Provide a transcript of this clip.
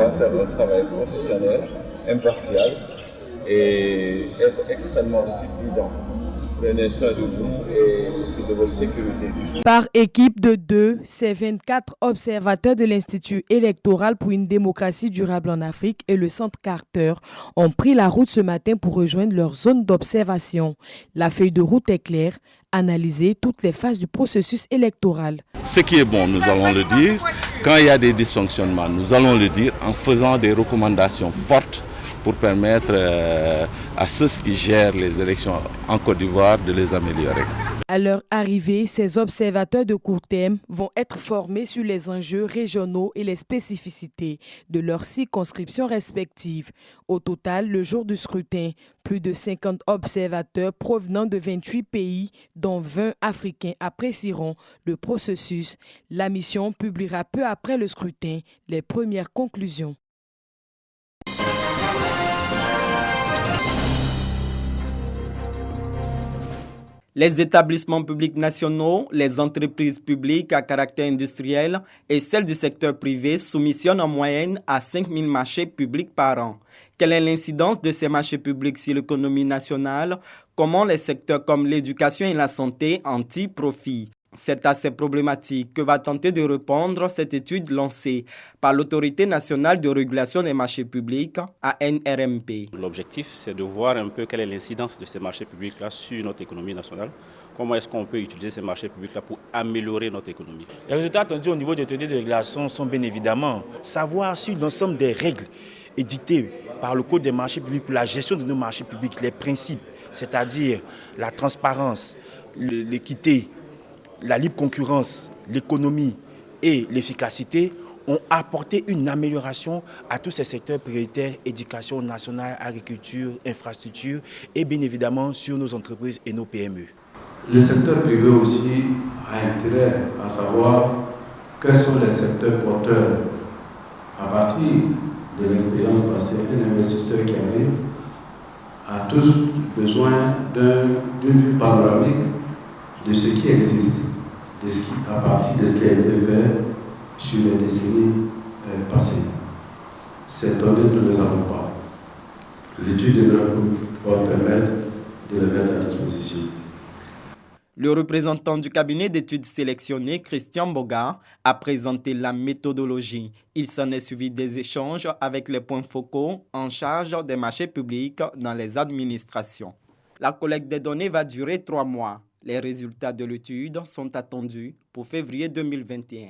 va faire un travail professionnel, impartial et être extrêmement aussi prudent. Prenez soin de vous et aussi de votre sécurité. Par équipe de 2, ces 24 observateurs de l'Institut électoral pour une démocratie durable en Afrique et le Centre Carter ont pris la route ce matin pour rejoindre leur zone d'observation. La feuille de route est claire, analyser toutes les phases du processus électoral. Ce qui est bon, nous allons le dire. Quand il y a des dysfonctionnements, nous allons le dire en faisant des recommandations fortes pour permettre à ceux qui gèrent les élections en Côte d'Ivoire de les améliorer. À leur arrivée, ces observateurs de court terme vont être formés sur les enjeux régionaux et les spécificités de leurs circonscriptions respectives. Au total, le jour du scrutin, plus de 50 observateurs provenant de 28 pays, dont 20 africains, apprécieront le processus. La mission publiera peu après le scrutin les premières conclusions. Les établissements publics nationaux, les entreprises publiques à caractère industriel et celles du secteur privé soumissionnent en moyenne à 5 000 marchés publics par an. Quelle est l'incidence de ces marchés publics sur l'économie nationale? Comment les secteurs comme l'éducation et la santé en tirent profit? C'est à ces problématiques que va tenter de répondre cette étude lancée par l'Autorité nationale de régulation des marchés publics, ANRMP. L'objectif, c'est de voir un peu quelle est l'incidence de ces marchés publics-là sur notre économie nationale. Comment est-ce qu'on peut utiliser ces marchés publics-là pour améliorer notre économie? Les résultats attendus au niveau de l'autorité de régulation sont bien évidemment savoir si l'ensemble des règles édictées par le Code des marchés publics pour la gestion de nos marchés publics, les principes, c'est-à-dire la transparence, l'équité, la libre concurrence, l'économie et l'efficacité ont apporté une amélioration à tous ces secteurs prioritaires, éducation nationale, agriculture, infrastructure et bien évidemment sur nos entreprises et nos PME. Le secteur privé aussi a intérêt à savoir quels sont les secteurs porteurs. À partir de l'expérience passée, un investisseur qui arrive a tous besoin d'une vue panoramique de ce qui existe, à partir de ce qui a été fait sur les décennies passées. Ces données, nous ne les avons pas. L'étude devrait pouvoir permettre de les mettre à disposition. Le représentant du cabinet d'études sélectionnées, Christian Boga, a présenté la méthodologie. Il s'en est suivi des échanges avec les points focaux en charge des marchés publics dans les administrations. La collecte des données va durer 3 mois. Les résultats de l'étude sont attendus pour février 2021.